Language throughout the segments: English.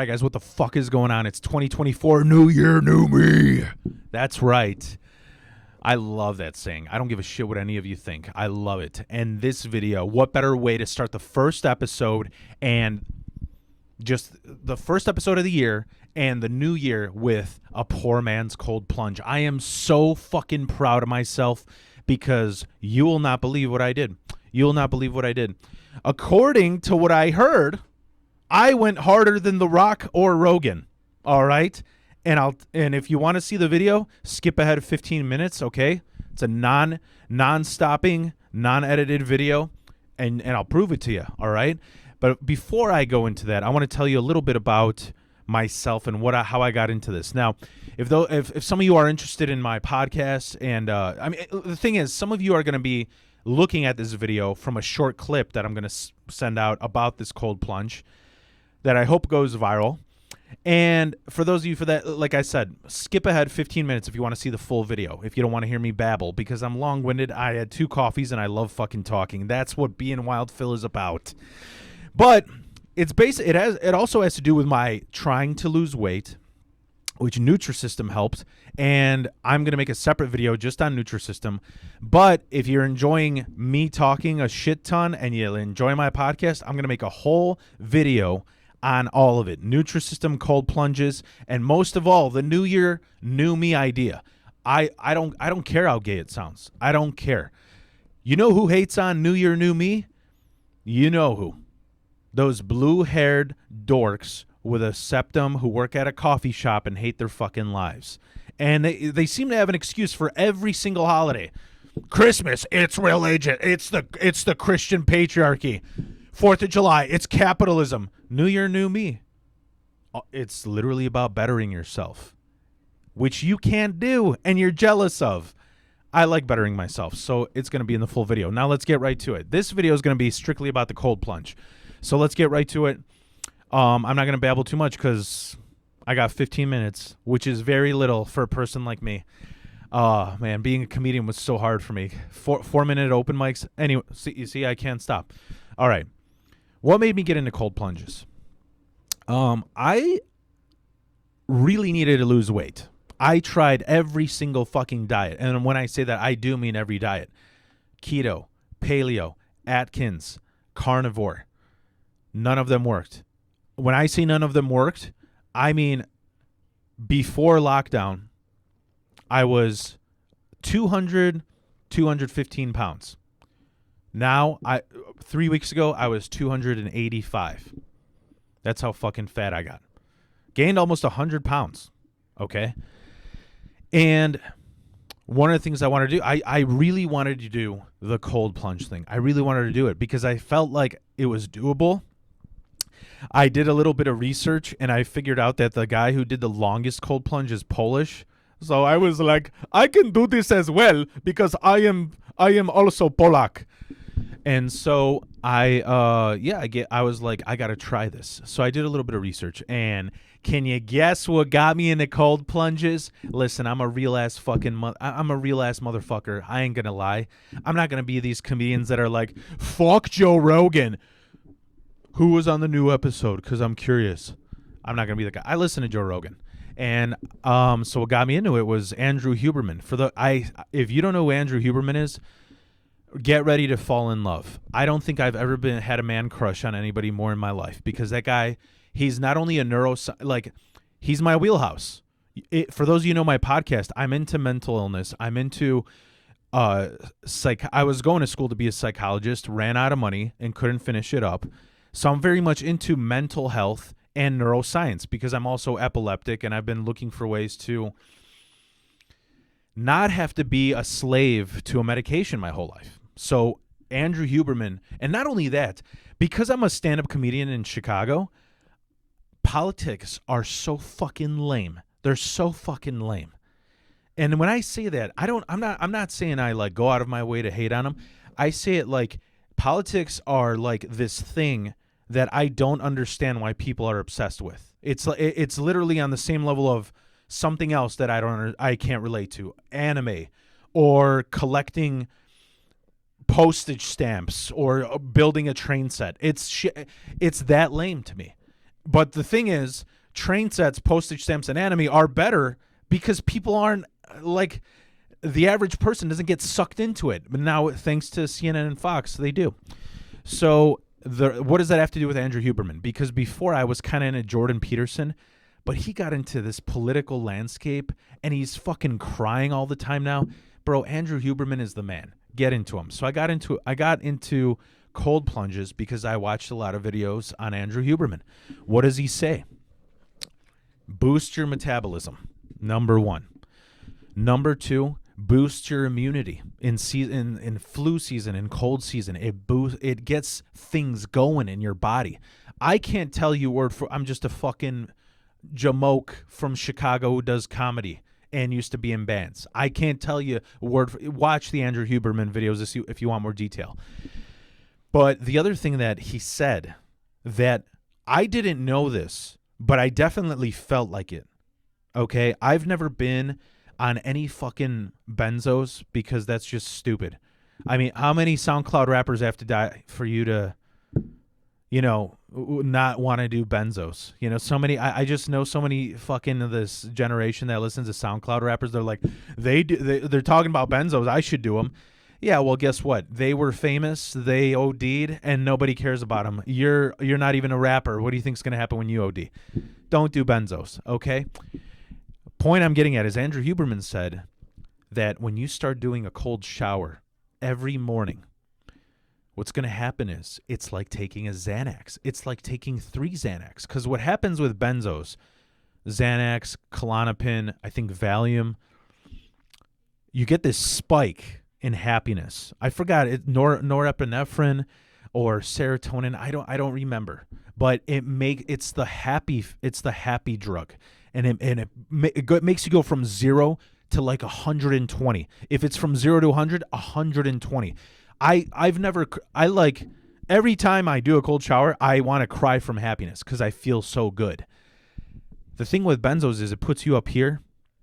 right, guys, what the fuck is going on? It's 2024, new year, new me. That's right. I love that saying. I don't give a shit what any of you think. I love it. And this video, what better way to start the first episode and just the first episode of the year and the new year with a poor man's cold plunge. I am so fucking proud of myself because you will not believe what I did. You will not believe what I did. According to what I heard, I went harder than The Rock or Rogan. All right? And if you want to see the video, skip ahead 15 minutes, okay? It's a non-stopping, non-edited video, and I'll prove it to you, all right? But before I go into that, I want to tell you a little bit about myself and how I got into this. Now, if some of you are interested in my podcast, and I mean, the thing is, some of you are going to be looking at this video from a short clip that I'm going to send out about this cold plunge that I hope goes viral. And for those of you like I said, skip ahead 15 minutes if you want to see the full video, if you don't want to hear me babble, because I'm long-winded. I had 2 coffees and I love fucking talking. That's what being Wild Phil is about. But it's it also has to do with my trying to lose weight, which Nutrisystem helped, and I'm going to make a separate video just on Nutrisystem. But if you're enjoying me talking a shit ton and you enjoy my podcast, I'm going to make a whole video on all of it. Nutrisystem, cold plunges, and most of all, the new year, new me idea. I don't care how gay it sounds. I don't care. You know who hates on New Year, New Me? You know who. Those blue-haired dorks with a septum who work at a coffee shop and hate their fucking lives. And they seem to have an excuse for every single holiday. Christmas, it's religion. It's the Christian patriarchy. 4th of July, it's capitalism. New Year, new me. It's literally about bettering yourself, which you can't do and you're jealous of. I like bettering myself, so it's going to be in the full video. Now let's get right to it. This video is going to be strictly about the cold plunge. So let's get right to it. I'm not going to babble too much because I got 15 minutes, which is very little for a person like me. Man, being a comedian was so hard for me. 4-minute open mics. Anyway, you see, I can't stop. All right. What made me get into cold plunges? I really needed to lose weight. I tried every single fucking diet. And when I say that, I do mean every diet. Keto, paleo, Atkins, carnivore. None of them worked. When I say none of them worked, I mean before lockdown, I was 215 pounds. Now, 3 weeks ago, I was 285. That's how fucking fat I got. Gained almost 100 pounds, okay? And one of the things I wanted to do, I really wanted to do the cold plunge thing. I really wanted to do it because I felt like it was doable. I did a little bit of research, and I figured out that the guy who did the longest cold plunge is Polish. So I was like, I can do this as well because I am also Polak. And so I was like, I got to try this. So I did a little bit of research, and can you guess what got me into cold plunges? Listen, I'm a real ass motherfucker. I ain't going to lie. I'm not going to be these comedians that are like, fuck Joe Rogan. Who was on the new episode? Because I'm curious. I'm not going to be the guy. I listen to Joe Rogan. And so what got me into it was Andrew Huberman. If you don't know who Andrew Huberman is, get ready to fall in love. I don't think I've ever had a man crush on anybody more in my life because that guy, he's not only a he's my wheelhouse. For those of you who know my podcast, I'm into mental illness. I'm into I was going to school to be a psychologist, ran out of money and couldn't finish it up. So I'm very much into mental health and neuroscience because I'm also epileptic, and I've been looking for ways to not have to be a slave to a medication my whole life. So Andrew Huberman, and not only that, because I'm a stand-up comedian in Chicago, politics are so fucking lame. They're so fucking lame. And when I say that, I'm not saying I like go out of my way to hate on them. I say it like politics are like this thing that I don't understand why people are obsessed with. It's literally on the same level of something else that I can't relate to, anime, or collecting postage stamps, or building a train set. It's that lame to me. But the thing is, train sets, postage stamps, and anime are better because people aren't like the average person doesn't get sucked into it. But now, thanks to CNN and Fox, they do. So what does that have to do with Andrew Huberman? Because before I was kind of into Jordan Peterson, but he got into this political landscape and he's fucking crying all the time now. Bro, Andrew Huberman is the man. Get into him. So I got into cold plunges because I watched a lot of videos on Andrew Huberman. What does he say? Boost your metabolism. Number 1. Number 2, boost your immunity in flu season, in cold season. It gets things going in your body. I can't tell you I'm just a fucking jamoke from Chicago who does comedy and used to be in bands. I can't tell you watch the Andrew Huberman videos if you want more detail. But the other thing that he said that I didn't know this, but I definitely felt like it. Okay, I've never been on any fucking benzos because that's just stupid. I mean, how many SoundCloud rappers have to die for you to, not want to do benzos? So many. I just know so many fucking of this generation that listens to SoundCloud rappers. They're like, they're talking about benzos. I should do them. Yeah, well, guess what? They were famous. They OD'd, and nobody cares about them. You're not even a rapper. What do you think's gonna happen when you OD? Don't do benzos, okay? Point I'm getting at is Andrew Huberman said that when you start doing a cold shower every morning, what's going to happen is it's like taking a Xanax. It's like taking 3 Xanax. Because what happens with benzos, Xanax, Klonopin, I think Valium, you get this spike in happiness. I forgot it, norepinephrine or serotonin. I don't remember. But it's the happy drug. And it makes you go from 0 to like 120. If it's from 0 to 100, 120. Every time I do a cold shower, I want to cry from happiness because I feel so good. The thing with benzos is it puts you up here,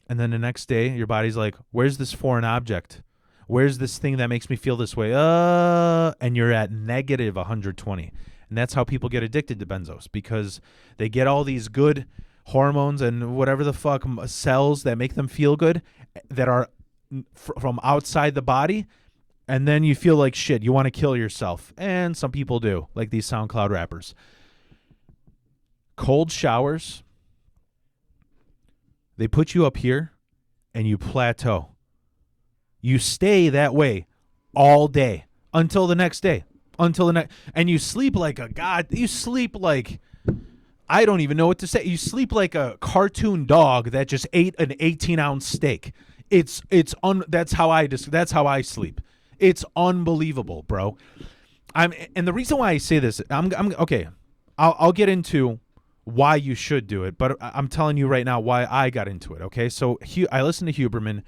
and then the next day your body's like, where's this foreign object? Where's this thing that makes me feel this way? And you're at negative 120. And that's how people get addicted to benzos, because they get all these good hormones and whatever the fuck cells that make them feel good that are from outside the body, and then you feel like shit. You want to kill yourself, and some people do, like these SoundCloud rappers. Cold showers, they put you up here and you plateau. You stay that way all day until the next day, and you sleep like a god. You sleep like, I don't even know what to say. You sleep like a cartoon dog that just ate an 18-ounce steak. That's how I sleep. It's unbelievable, bro. And the reason why I say this, I'm okay. I'll get into why you should do it, but I'm telling you right now why I got into it. Okay, so I listened to Huberman,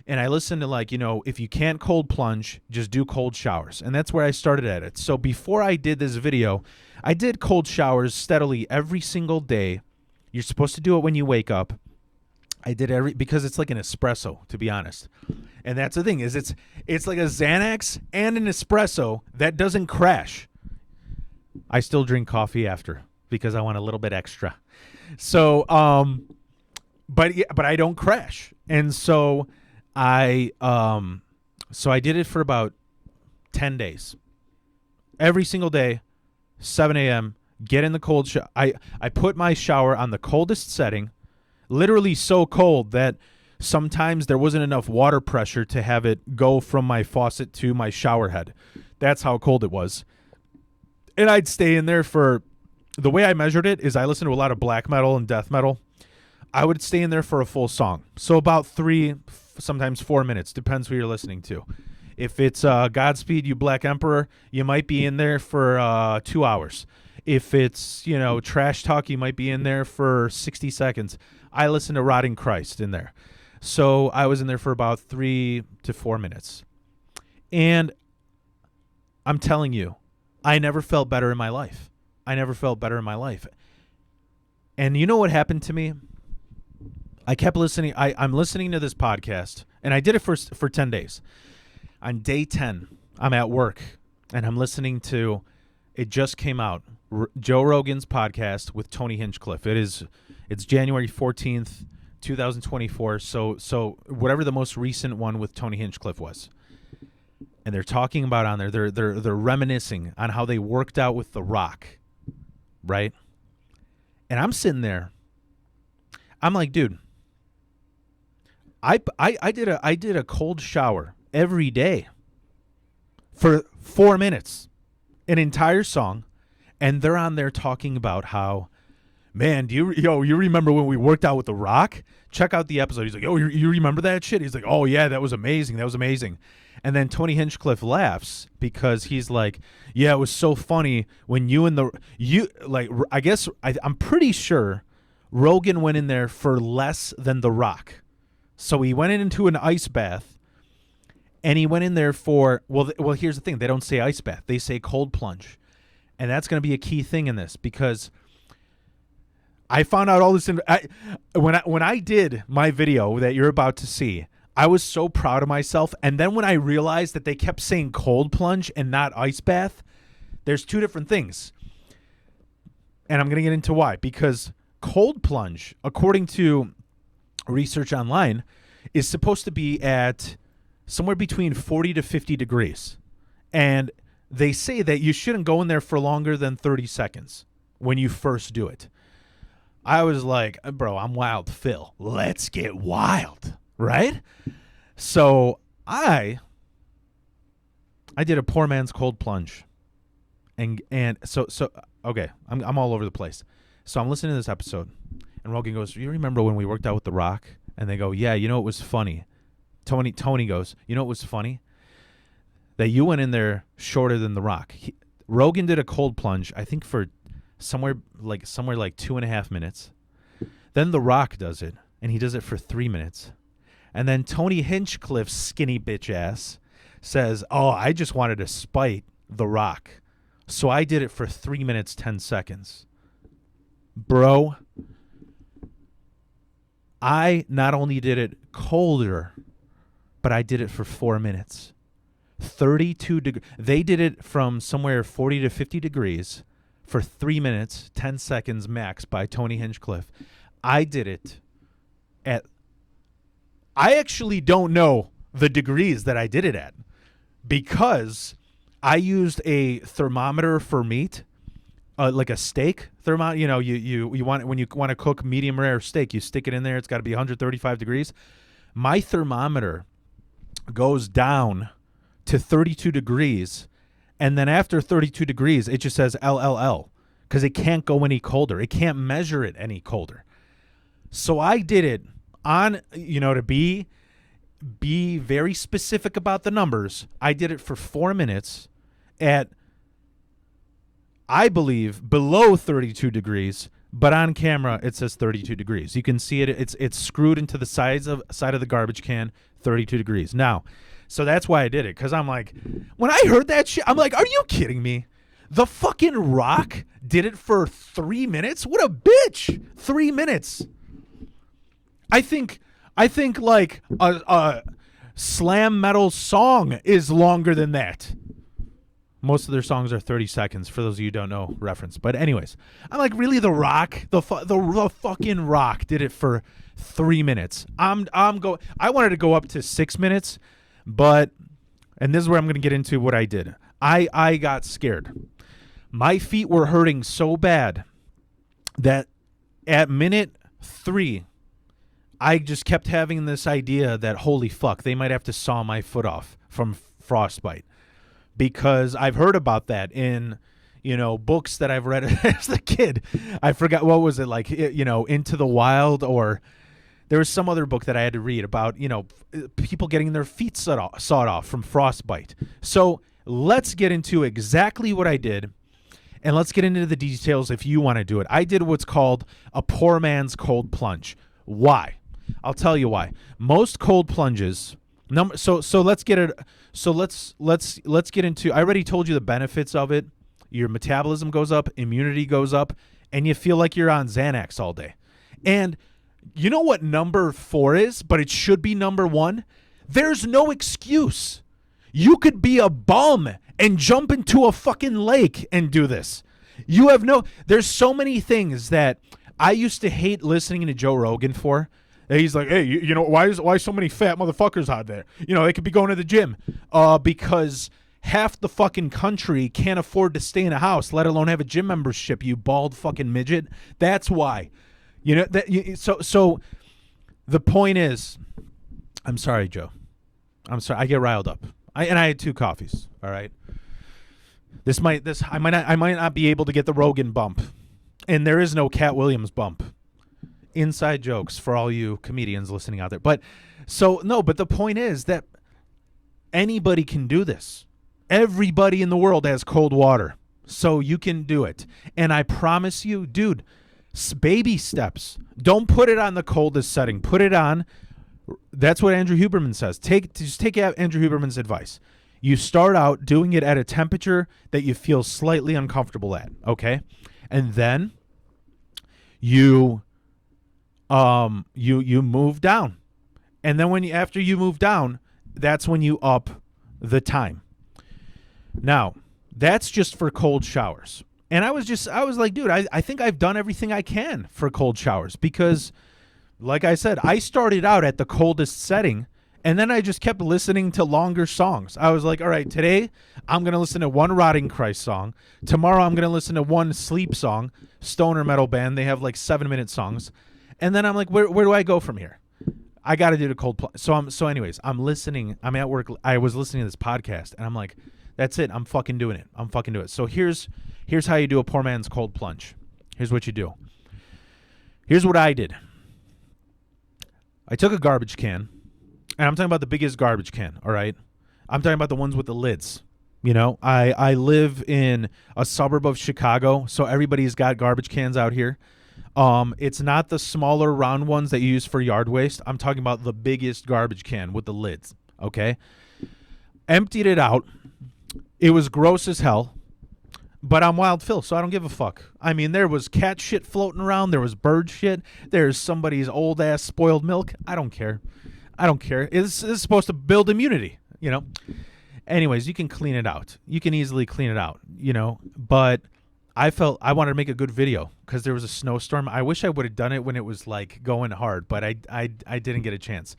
and I listened to if you can't cold plunge, just do cold showers, and that's where I started at it. So before I did this video, I did cold showers steadily every single day. You're supposed to do it when you wake up. I did because it's like an espresso, to be honest. And that's the thing, is it's like a Xanax and an espresso that doesn't crash. I still drink coffee after because I want a little bit extra. So but I don't crash. And so I did it for about 10 days. Every single day, 7 a.m., get in the cold shower. I put my shower on the coldest setting, literally so cold that sometimes there wasn't enough water pressure to have it go from my faucet to my shower head. That's how cold it was. And I'd stay in there the way I measured it is I listened to a lot of black metal and death metal. I would stay in there for a full song. So about 3, sometimes 4 minutes, depends who you're listening to. If it's Godspeed You Black Emperor, you might be in there for 2 hours. If it's, trash talk, you might be in there for 60 seconds. I listen to Rotting Christ in there. So I was in there for about 3 to 4 minutes. And I'm telling you, I never felt better in my life. And you know what happened to me? I kept listening. I'm listening to this podcast, and I did it for 10 days. On day 10, I'm at work, and I'm listening to It just came out. Joe Rogan's podcast with Tony Hinchcliffe. It's January 14th, 2024. So whatever the most recent one with Tony Hinchcliffe was. And they're talking about on there, they're reminiscing on how they worked out with The Rock, right? And I'm sitting there. I'm like, dude, I did a cold shower every day for 4 minutes, an entire song, and they're on there talking about how, man, you remember when we worked out with The Rock? Check out the episode. He's like, oh, you remember that shit? He's like, oh yeah, that was amazing. That was amazing. And then Tony Hinchcliffe laughs because he's like, yeah, it was so funny when I'm pretty sure Rogan went in there for less than The Rock. So he went into an ice bath, and he went in there for, well, here's the thing. They don't say ice bath. They say cold plunge. And that's going to be a key thing in this because I found out all this. When I did my video that you're about to see, I was so proud of myself. And then when I realized that they kept saying cold plunge and not ice bath, there's two different things. And I'm going to get into why. Because cold plunge, according to research online, is supposed to be at somewhere between 40 to 50 degrees. And they say that you shouldn't go in there for longer than 30 seconds when you first do it. I was like, bro, I'm Wild Phil. Let's get wild, right? So I did a poor man's cold plunge. And so okay, I'm all over the place. So I'm listening to this episode, and Rogan goes, you remember when we worked out with The Rock? And they go, yeah, it was funny. Tony goes, it was funny? That you went in there shorter than The Rock. Rogan did a cold plunge, I think for somewhere like 2.5 minutes. Then The Rock does it, and he does it for 3 minutes. And then Tony Hinchcliffe's skinny bitch ass says, oh, I just wanted to spite The Rock. So I did it for 3 minutes, 10 seconds. Bro, I not only did it colder, but I did it for 4 minutes. 32 degrees. They did it from somewhere 40 to 50 degrees for 3 minutes, 10 seconds max by Tony Hinchcliffe. I did it at, I actually don't know the degrees that I did it at because I used a thermometer for meat, like a steak thermometer. You want, when you want to cook medium rare steak, you stick it in there. It's got to be 135 degrees. My thermometer goes down to 32 degrees, and then after 32 degrees, it just says LLL because it can't go any colder. It can't measure it any colder. So I did it on, to be very specific about the numbers. I did it for 4 minutes at, I believe, below 32 degrees, but on camera it says 32 degrees. You can see it. It's screwed into the side of the garbage can, 32 degrees. Now, so that's why I did it, because I'm like, when I heard that shit, I'm like, are you kidding me? The fucking Rock did it for 3 minutes? What a bitch! 3 minutes. I think like a slam metal song is longer than that. Most of their songs are 30 seconds, for those of you who don't know reference. But anyways, I'm like, really, The Rock? The fucking Rock did it for 3 minutes. I wanted to go up to 6 minutes, but, and this is where I'm going to get into what I did. I got scared. My feet were hurting so bad that at minute 3, I just kept having this idea that, holy fuck, they might have to saw my foot off from frostbite. Because I've heard about that in, books that I've read as a kid. I forgot, what was it, like, Into the Wild, or there was some other book that I had to read about, people getting their feet sawed off from frostbite. So let's get into exactly what I did, and let's get into the details if you want to do it. I did what's called a poor man's cold plunge. Why? I'll tell you why. Most cold plunges, so let's get it. So let's get into, I already told you the benefits of it. Your metabolism goes up, immunity goes up, and you feel like you're on Xanax all day. And you know what number 4 is, but it should be number 1? There's no excuse. You could be a bum and jump into a fucking lake and do this. There's so many things that I used to hate listening to Joe Rogan for. He's like, hey, you know, why so many fat motherfuckers out there? You know, they could be going to the gym. Because half the fucking country can't afford to stay in a house, let alone have a gym membership, you bald fucking midget. That's why. You know, so the point is, I'm sorry, Joe. I'm sorry. I get riled up. I had 2 coffees. All right. I might not be able to get the Rogan bump, and there is no Cat Williams bump. Inside jokes for all you comedians listening out there. But the point is that anybody can do this. Everybody in the world has cold water, so you can do it. And I promise you, dude, baby steps. Don't put it on the coldest setting. Put it on. That's what Andrew Huberman says. Just take Andrew Huberman's advice. You start out doing it at a temperature that you feel slightly uncomfortable at, okay? And then you move down. And then after you move down, that's when you up the time. Now, that's just for cold showers. And I was like, dude, I think I've done everything I can for cold showers because, like I said, I started out at the coldest setting, and then I just kept listening to longer songs. I was like, all right, today I'm going to listen to one Rotting Christ song. Tomorrow I'm going to listen to one Sleep song, stoner metal band. They have like 7-minute songs. And then I'm like, where do I go from here? I got to do the cold plunge. So anyways, I'm listening. I'm at work. I was listening to this podcast, and I'm like, that's it. I'm fucking doing it. I'm fucking doing it. So here's how you do a poor man's cold plunge. Here's what you do. Here's what I did. I took a garbage can, and I'm talking about the biggest garbage can, all right? I'm talking about the ones with the lids. You know, I live in a suburb of Chicago, so everybody's got garbage cans out here. It's not the smaller round ones that you use for yard waste. I'm talking about the biggest garbage can with the lids, okay? Emptied it out. It was gross as hell, but I'm Wild Phil, so I don't give a fuck. I mean, there was cat shit floating around. There was bird shit. There's somebody's old-ass spoiled milk. I don't care. It's supposed to build immunity, you know? Anyways, you can clean it out. You can easily clean it out, you know? But I wanted to make a good video because there was a snowstorm. I wish I would have done it when it was, like, going hard, but I didn't get a chance.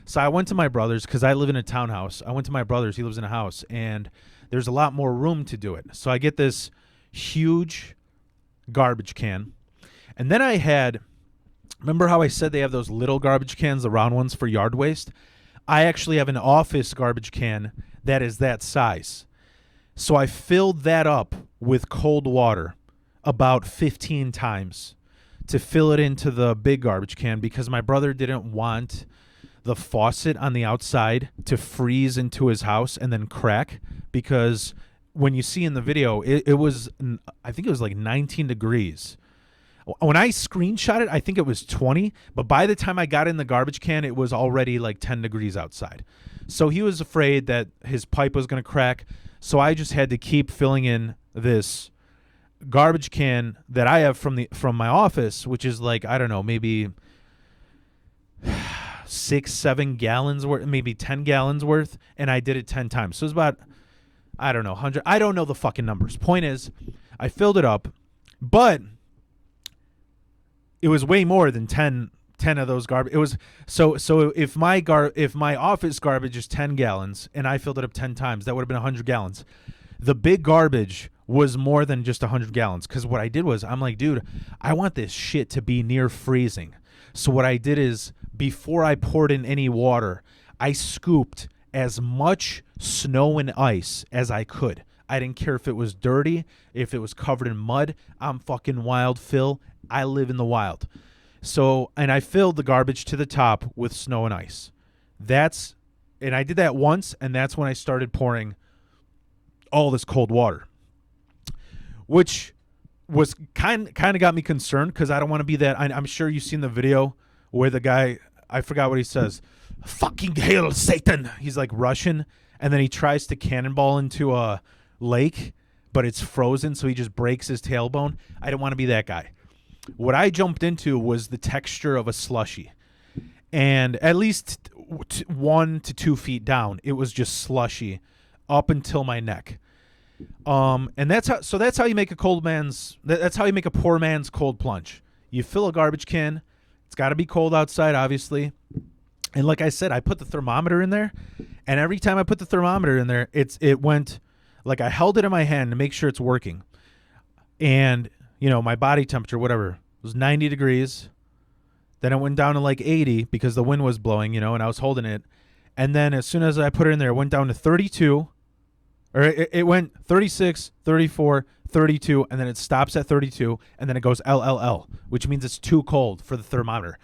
So I went to my brother's because I live in a townhouse. I went to my brother's. He lives in a house, and there's a lot more room to do it. So I get this huge garbage can. And then I had, remember how I said they have those little garbage cans, the round ones for yard waste? I actually have an office garbage can that is that size. So I filled that up with cold water about 15 times to fill it into the big garbage can because my brother didn't want the faucet on the outside to freeze into his house and then crack, because when you see in the video, it was, I think it was like 19 degrees. When I screenshot it, I think it was 20, but by the time I got in the garbage can, it was already like 10 degrees outside. So he was afraid that his pipe was going to crack, so I just had to keep filling in this garbage can that I have from my office, which is like, I don't know, maybe 6-7 gallons worth, maybe 10 gallons worth, and I did it 10 times. So it was about, I don't know, 100. I don't know the fucking numbers. Point is, I filled it up, but it was way more than 10 of those garbage. It was so if my office garbage is 10 gallons and I filled it up 10 times, that would have been 100 gallons. The big garbage was more than just 100 gallons, because what I did was, I'm like, dude, I want this shit to be near freezing. So what I did is, before I poured in any water, I scooped as much snow and ice as I could. I didn't care if it was dirty, if it was covered in mud. I'm fucking Wild Phil. I live in the wild. So, and I filled the garbage to the top with snow and ice. And I did that once, and that's when I started pouring all this cold water, which was kind of got me concerned, because I don't want to be that. I'm sure you've seen the video where the guy, I forgot what he says, fucking hail Satan. He's like Russian, and then he tries to cannonball into a lake, but it's frozen, so he just breaks his tailbone. I don't want to be that guy. What I jumped into was the texture of a slushy, and at least 1 to 2 feet down, it was just slushy up until my neck. And that's how you make a that's how you make a poor man's cold plunge. You fill a garbage can. It's got to be cold outside, obviously. And like I said, I put the thermometer in there, and every time I put the thermometer in there, it went, like, I held it in my hand to make sure it's working. And, my body temperature, whatever, was 90 degrees. Then it went down to like 80 because the wind was blowing, and I was holding it. And then as soon as I put it in there, it went down to 32, or it went 36, 34, 32, and then it stops at 32, and then it goes LLL, which means it's too cold for the thermometer.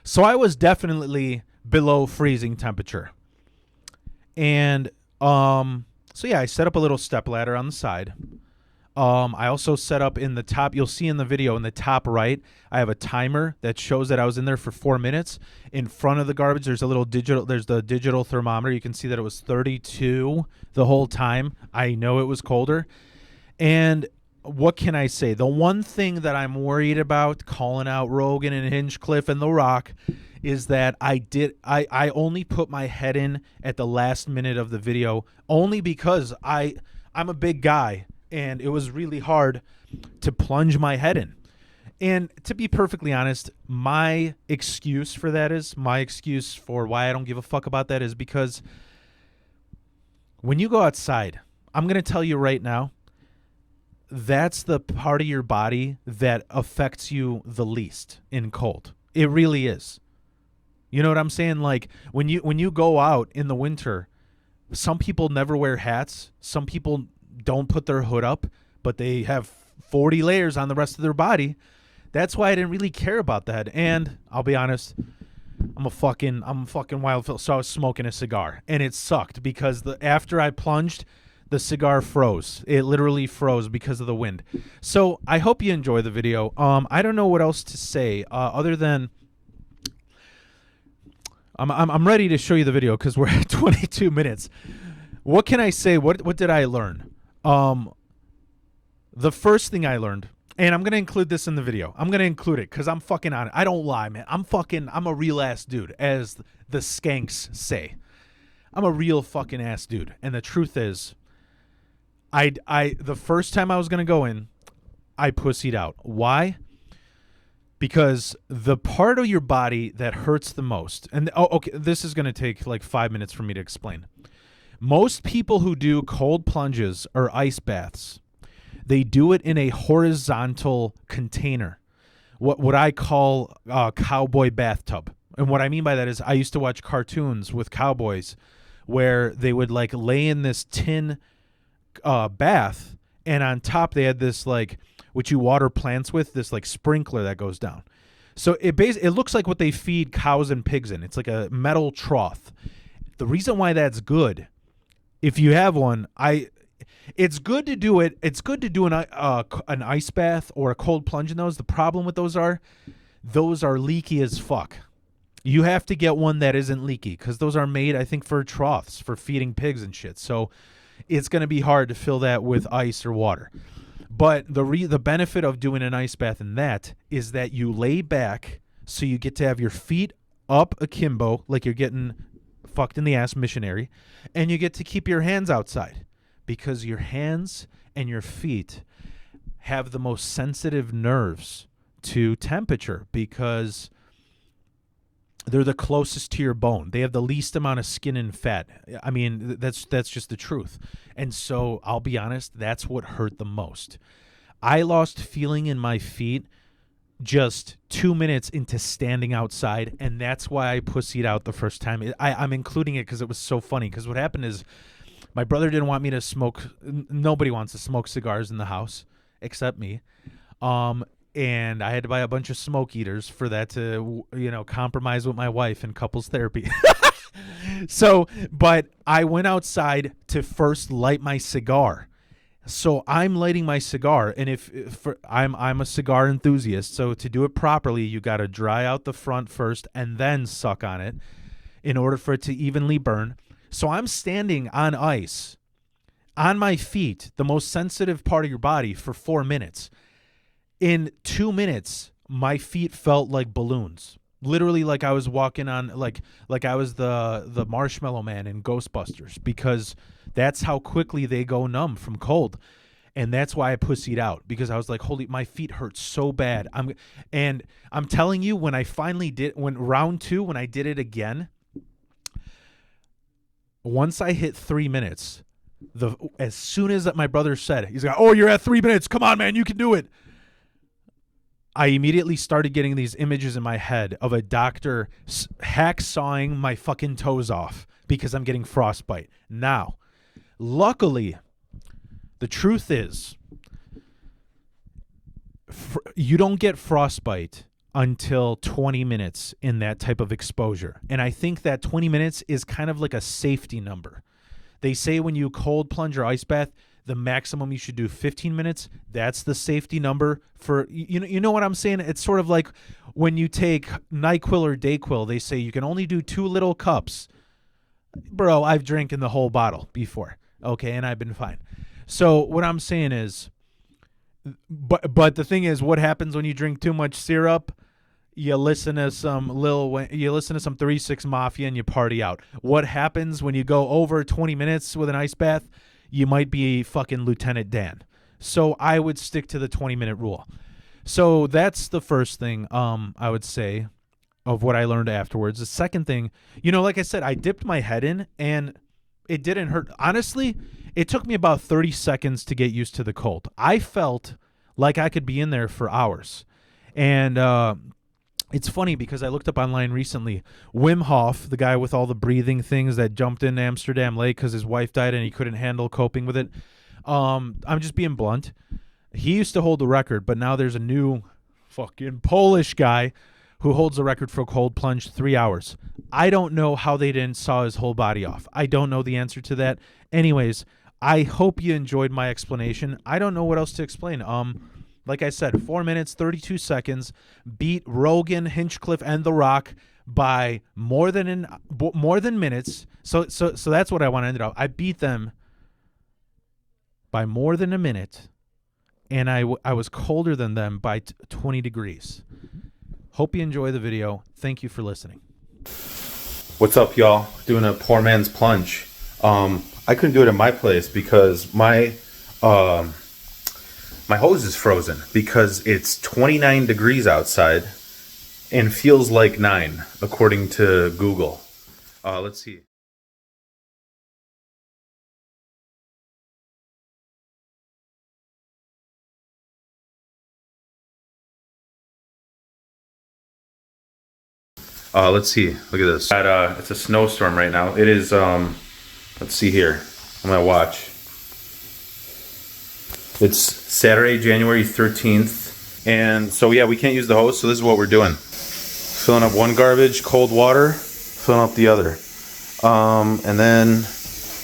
So I was definitely below freezing temperature. And so yeah, I set up a little step ladder on the side. I also set up in the top, you'll see in the video in the top right, I have a timer that shows that I was in there for 4 minutes. In front of the garbage, there's the digital thermometer. You can see that it was 32 the whole time. I know it was colder. And what can I say? The one thing that I'm worried about, calling out Rogan and Hinchcliffe and The Rock, is that I only put my head in at the last minute of the video, only because I'm a big guy and it was really hard to plunge my head in. And to be perfectly honest, my excuse for why I don't give a fuck about that is because when you go outside, I'm going to tell you right now, that's the part of your body that affects you the least in cold. It really is. You know what I'm saying? Like when you go out in the winter, some people never wear hats. Some people don't put their hood up, but they have 40 layers on the rest of their body. That's why I didn't really care about that. And I'll be honest, I'm a fucking wild. So I was smoking a cigar, and it sucked because after I plunged, the cigar froze. It literally froze because of the wind. So I hope you enjoy the video. I don't know what else to say other than I'm ready to show you the video because we're at 22 minutes. What can I say? What did I learn? The first thing I learned, and I'm going to include this in the video. I'm going to include it because I'm fucking on it. I don't lie, man. I'm a real ass dude, as the skanks say. I'm a real fucking ass dude. And the truth is, the first time I was going to go in, I pussied out. Why? Because the part of your body that hurts the most, and okay, this is going to take like 5 minutes for me to explain. Most people who do cold plunges or ice baths, they do it in a horizontal container, what I call a cowboy bathtub. And what I mean by that is I used to watch cartoons with cowboys where they would like lay in this tin bath, and on top they had this like, which you water plants with, this like sprinkler that goes down. So it looks like what they feed cows and pigs in. It's like a metal trough. The reason why that's good, if you have one, it's good to do it. It's good to do an ice bath or a cold plunge in those. The problem with those are leaky as fuck. You have to get one that isn't leaky because those are made, I think, for troughs for feeding pigs and shit. So it's going to be hard to fill that with ice or water. But the benefit of doing an ice bath in that is that you lay back, so you get to have your feet up akimbo, like you're getting fucked in the ass missionary, and you get to keep your hands outside because your hands and your feet have the most sensitive nerves to temperature because they're the closest to your bone. They have the least amount of skin and fat. I mean, that's just the truth. And so I'll be honest, that's what hurt the most. I lost feeling in my feet just 2 minutes into standing outside, and that's why I pussied out the first time. I'm including it because it was so funny, because what happened is my brother didn't want me to smoke. Nobody wants to smoke cigars in the house except me. And I had to buy a bunch of smoke eaters for that to, compromise with my wife in couples therapy. So, but I went outside to first light my cigar. So I'm lighting my cigar, and I'm a cigar enthusiast. So to do it properly, you got to dry out the front first and then suck on it in order for it to evenly burn. So I'm standing on ice, on my feet, the most sensitive part of your body, for 4 minutes. In 2 minutes, my feet felt like balloons. Literally, like I was walking on, like I was the Marshmallow Man in Ghostbusters, because That's how quickly they go numb from cold. And that's why I pussied out, because I was like, holy, my feet hurt so bad. And I'm telling you, when I finally did, when round 2, when I did it again, once I hit 3 minutes, as soon as my brother said, he's like, oh, you're at 3 minutes. Come on, man, you can do it. I immediately started getting these images in my head of a doctor hacksawing my fucking toes off because I'm getting frostbite. Now, luckily, the truth is, you don't get frostbite until 20 minutes in that type of exposure. And I think that 20 minutes is kind of like a safety number. They say when you cold plunge or ice bath, the maximum you should do 15 minutes. That's the safety number for, you know what I'm saying? It's sort of like when you take NyQuil or DayQuil, they say you can only do 2 little cups. Bro, I've drinking the whole bottle before. Okay, and I've been fine. So what I'm saying is, but the thing is, what happens when you drink too much syrup? You listen to some 3 6 Mafia and you party out. What happens when you go over 20 minutes with an ice bath? You might be fucking Lieutenant Dan. So I would stick to the 20-minute rule. So that's the first thing I would say of what I learned afterwards. The second thing, like I said, I dipped my head in and it didn't hurt. Honestly, it took me about 30 seconds to get used to the cold. I felt like I could be in there for hours. And it's funny because I looked up online recently. Wim Hof, the guy with all the breathing things that jumped in Amsterdam Lake because his wife died and he couldn't handle coping with it. I'm just being blunt. He used to hold the record, but now there's a new fucking Polish guy who holds the record for cold plunge 3 hours. I don't know how they didn't saw his whole body off. I don't know the answer to that. Anyways, I hope you enjoyed my explanation. I don't know what else to explain. Like I said, 4 minutes, 32 seconds, beat Rogan, Hinchcliffe, and The Rock by more than minutes. So that's what I want to end it up. I beat them by more than a minute, and I was colder than them by 20 degrees. Hope you enjoy the video. Thank you for listening. What's up, y'all? Doing a poor man's plunge. I couldn't do it in my place because my hose is frozen because it's 29 degrees outside and feels like 9 according to Google. Let's see. Let's see. Look at this. It's a snowstorm right now. It is, let's see here. I'm going to watch. It's Saturday, January 13th. And so, yeah, we can't use the hose. So this is what we're doing. Filling up one garbage, cold water, filling up the other. And then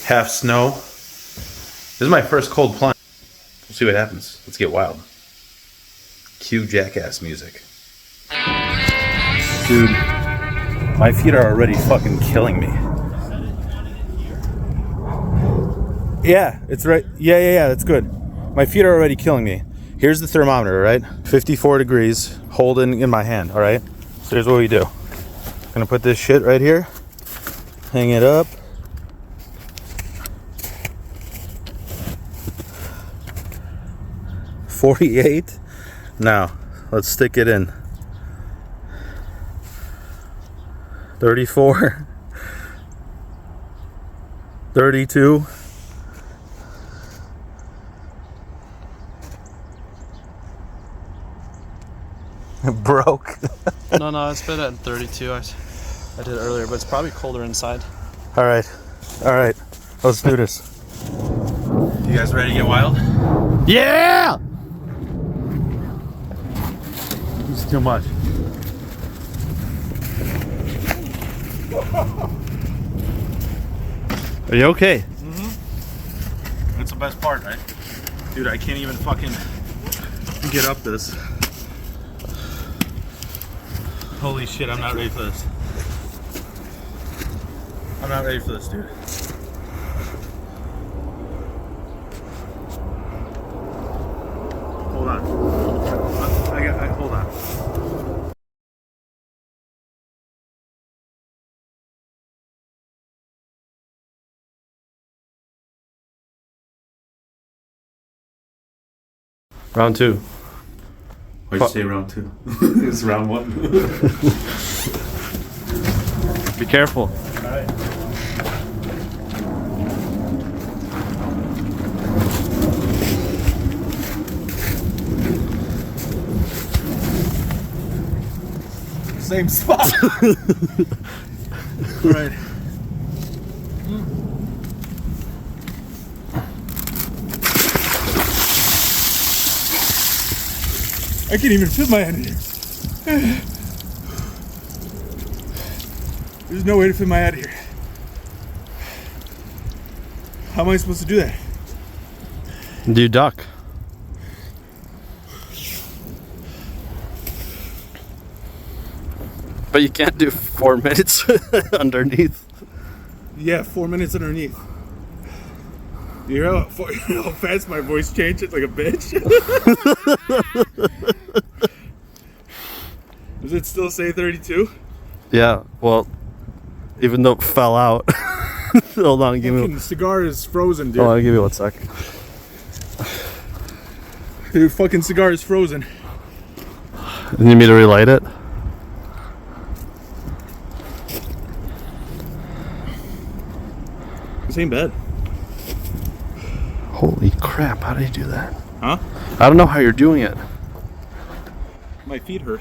half snow. This is my first cold plunge. We'll see what happens. Let's get wild. Cue jackass music. Dude. My feet are already fucking killing me. Yeah, it's right. Yeah, that's good. My feet are already killing me. Here's the thermometer, all right? 54 degrees, holding in my hand, all right? So here's what we do. I'm gonna put this shit right here, hang it up. $48. Now, let's stick it in. 34, 32, broke. No, it's been at 32. I did it earlier, but it's probably colder inside. All right, let's do this. You guys ready to get wild? Yeah! It's too much. Are you okay? Mm-hmm. That's the best part, right? Dude, I can't even fucking get up this. Holy shit, I'm not ready for this. I'm not ready for this, dude. Round 2. Why'd you say round 2? It's round 1. Be careful. Alright. Same spot. Alright. I can't even fit my hand in here. There's no way to fit my head here. How am I supposed to do that? Do you duck? But you can't do 4 minutes underneath. Yeah, 4 minutes underneath. You hear how fast my voice changes like a bitch? Does it still say 32? Yeah, well, even though it fell out. Hold on, give me. The cigar is frozen, dude. Hold on, give me 1 sec. Dude, fucking cigar is frozen. You need me to relight it? This ain't bad. Holy crap, how did you do that? Huh? I don't know how you're doing it. My feet hurt.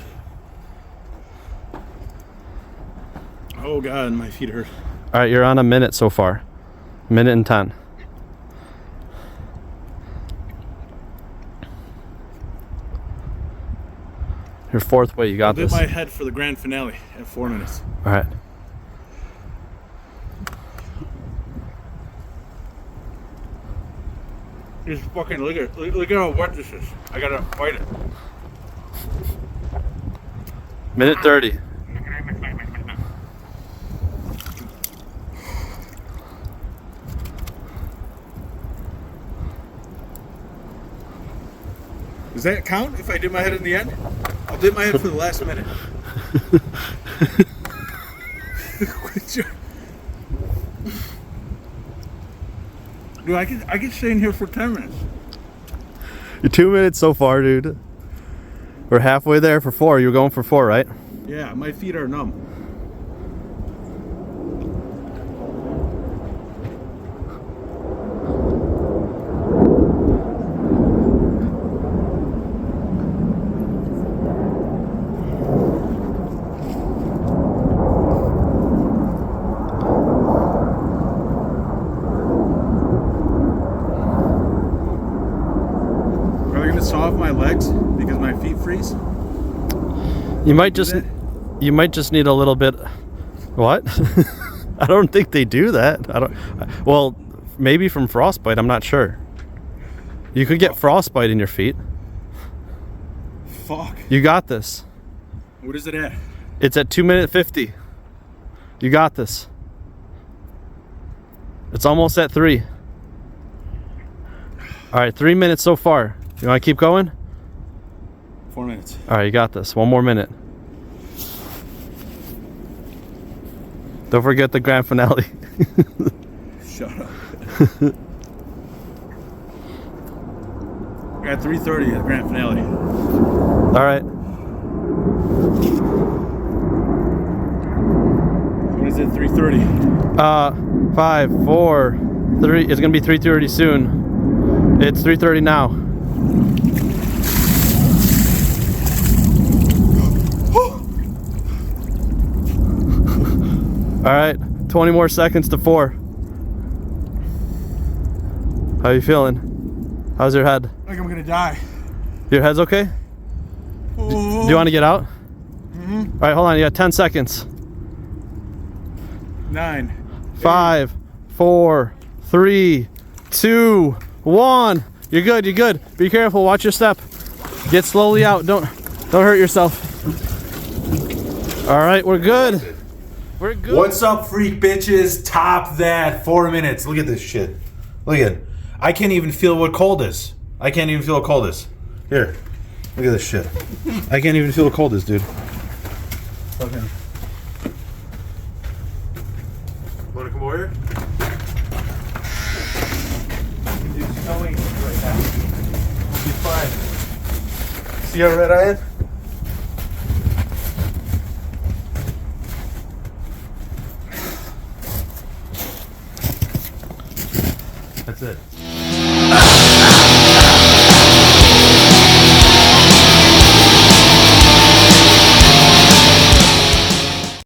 Oh god, my feet hurt. Alright, you're on a minute so far. Minute and 10. Your fourth way, you got I'll dip this. my head for the grand finale at 4 minutes. Alright. Just fucking look at how wet this is. I gotta fight it. Minute 30. Does that count if I dip my head in the end? I'll dip my head for the last minute. Dude, I could stay in here for 10 minutes. You're 2 minutes so far, dude. We're halfway there for 4. You were going for 4, right? Yeah, my feet are numb. Are they gonna saw off my legs because my feet freeze? You might just need a little bit. What? I don't think they do that. I don't. Well, maybe from frostbite. I'm not sure. You could get frostbite in your feet. Fuck. You got this. What is it at? It's at 2:50. You got this. It's almost at 3. All right, 3 minutes so far. You want to keep going? 4 minutes. All right, you got this. 1 more minute. Don't forget the grand finale. Shut up. We're at 3:30 at the grand finale. All right. What is it? 3:30. 5, 4, 3. It's gonna be 3:30 soon. It's 3:30 now. All right, 20 more seconds to 4. How you feeling? How's your head? Like I'm gonna die. Your head's okay? Do you want to get out? All right, hold on. You got 10 seconds. 9. 5, 4, 3, 2, 1. You're good. You're good. Be careful. Watch your step. Get slowly out. Don't hurt yourself. All right, we're good. We're good. What's up, freak bitches? Top that. 4 minutes. Look at this shit. Look at it. I can't even feel what cold is. I can't even feel what cold is. Here. Look at this shit. I can't even feel what cold is, dude. Okay. Wanna come over here? It's snowing right now. We'll be fine. See how red I am? That's it.